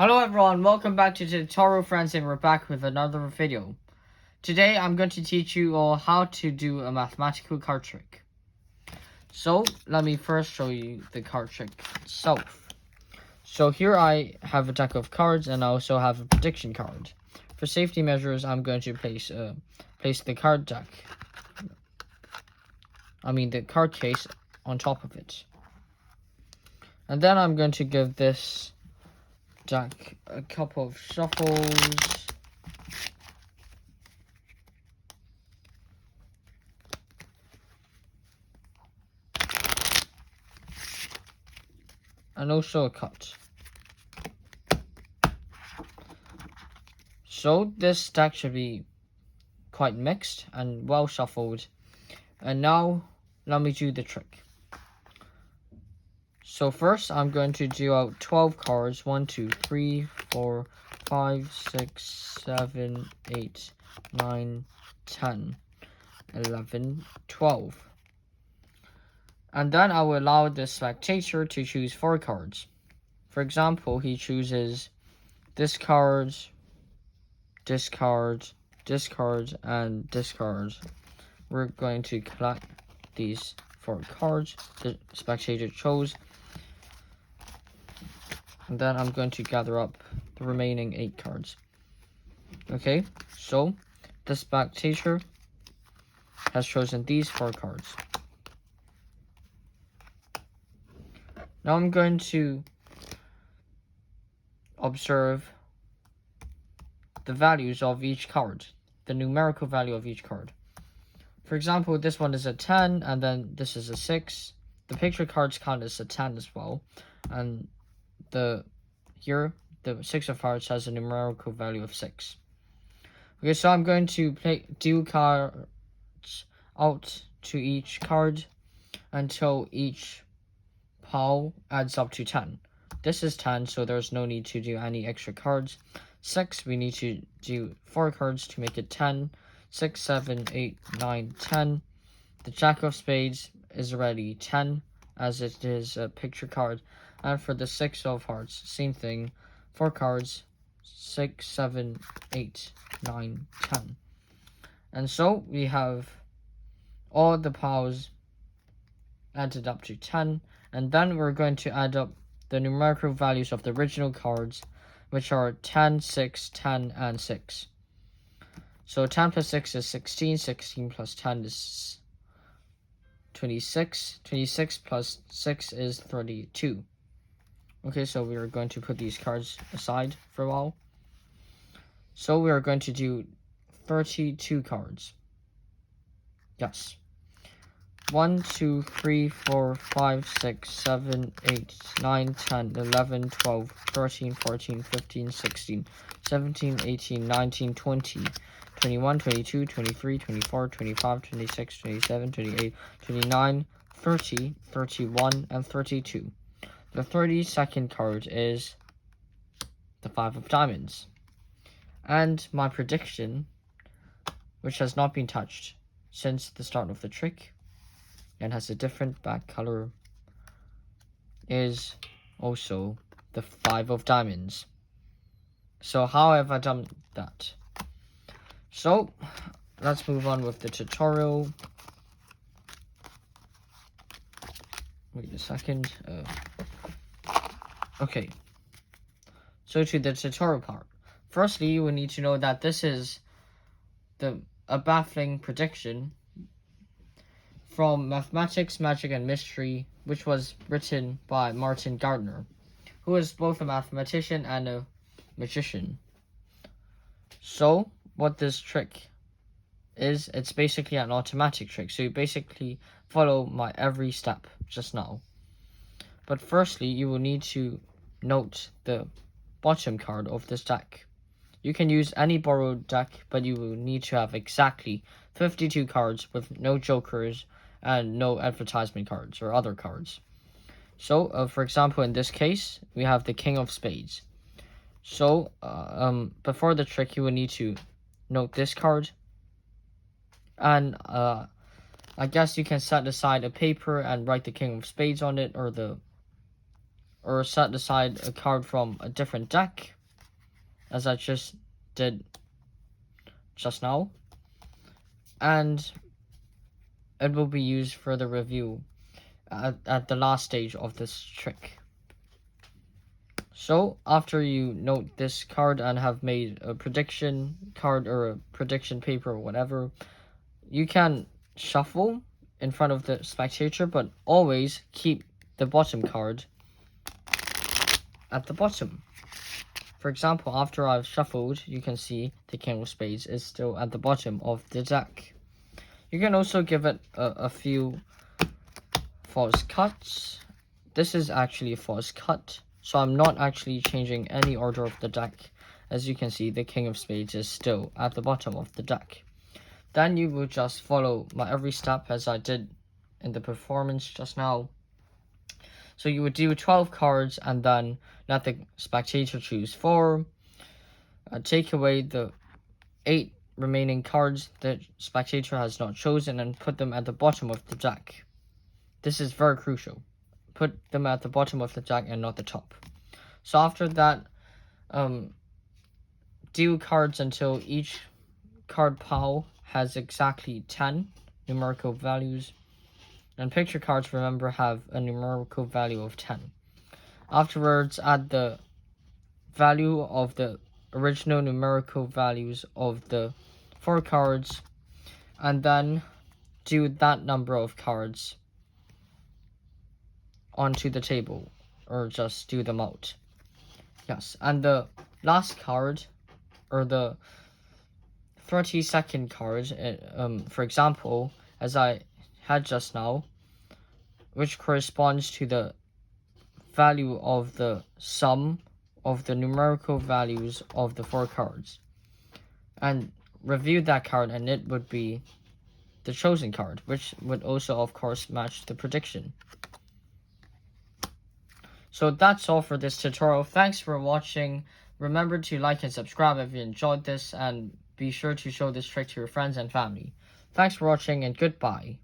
Hello everyone, welcome back to Tutorial Friends, and we're back with another video. Today I'm going to teach you all how to do a mathematical card trick. So let me first show you the card trick itself. So here I have a deck of cards and I also have a prediction card. For safety measures, I'm going to place the card case on top of it. And then I'm going to give this deck a couple of shuffles. And also a cut. So this deck should be quite mixed and well shuffled. And now let me do the trick. So first I'm going to deal out 12 cards. 1, 2, 3, 4, 5, 6, 7, 8, 9, 10, 11, 12. And then I will allow the spectator to choose 4 cards. For example, he chooses this card, this card, this card, and this card. We're going to collect these 4 cards the spectator chose. And then I'm going to gather up the remaining 8 cards. Okay, so the spectator has chosen these 4 cards. Now I'm going to observe the values of each card, the numerical value of each card. For example, this one is a 10, and then this is a 6. The picture cards count as a 10 as well, and the 6 of hearts has a numerical value of 6. Okay, so I'm going to deal cards out to each card until each pile adds up to 10. This is 10, so there's no need to do any extra cards. 6, we need to do 4 cards to make it 10. 6, 7, 8, 9, 10. The Jack of Spades is already 10, as it is a picture card. And for the 6 of Hearts, same thing. 4 cards, 6, 7, 8, 9, 10. And so we have all the piles added up to 10. And then we're going to add up the numerical values of the original cards, which are 10, 6, 10, and 6. So 10 plus 6 is 16, 16 plus 10 is 26, 26 plus 6 is 32. Okay, so we are going to put these cards aside for a while. So we are going to do 32 cards. Yes. 1, 2, 3, 4, 5, 6, 7, 8, 9, 10, 11, 12, 13, 14, 15, 16, 17, 18, 19, 20, 21, 22, 23, 24, 25, 26, 27, 28, 29, 30, 31, and 32. The 32nd card is the 5 of diamonds. And my prediction, which has not been touched since the start of the trick, and has a different back color, is also the 5 of diamonds. So how have I done that? So let's move on with the tutorial. Wait a second. Okay. So to the tutorial part. Firstly, you will need to know that this is a baffling prediction from Mathematics, Magic, and Mystery, which was written by Martin Gardner, who is both a mathematician and a magician. So, what this trick is, it's basically an automatic trick. So you basically follow my every step just now. But firstly, you will need to note the bottom card of this deck. You can use any borrowed deck, but you will need to have exactly 52 cards with no jokers and no advertisement cards or other cards. So, for example, in this case, we have the King of Spades. So, before the trick, you will need to note this card. And I guess you can set aside a paper and write the King of Spades on it, or the or set aside a card from a different deck, as I just did just now, and it will be used for the review at the last stage of this trick. So after you note this card and have made a prediction card or a prediction paper or whatever, you can shuffle in front of the spectator, but always keep the bottom card at the bottom. For example, after I've shuffled, you can see the King of Spades is still at the bottom of the deck. You can also give it a few false cuts. This is actually a false cut, so I'm not actually changing any order of the deck. As you can see, the King of Spades is still at the bottom of the deck. Then you will just follow my every step as I did in the performance just now. So you would do 12 cards and then let the spectator choose 4. Take away the 8 remaining cards the spectator has not chosen and put them at the bottom of the deck. This is very crucial. Put them at the bottom of the deck and not the top. So after that, deal cards until each card pile has exactly 10 numerical values. And picture cards, remember, have a numerical value of 10. Afterwards, add the value of the original numerical values of the 4 cards, and then do that number of cards onto the table, or just do them out. Yes, and the last card, or the 30-second card, for example, as I had just now, which corresponds to the value of the sum of the numerical values of the 4 cards. And review that card, and it would be the chosen card, which would also, of course, match the prediction. So that's all for this tutorial. Thanks for watching. Remember to like and subscribe if you enjoyed this, and be sure to show this trick to your friends and family. Thanks for watching, and goodbye.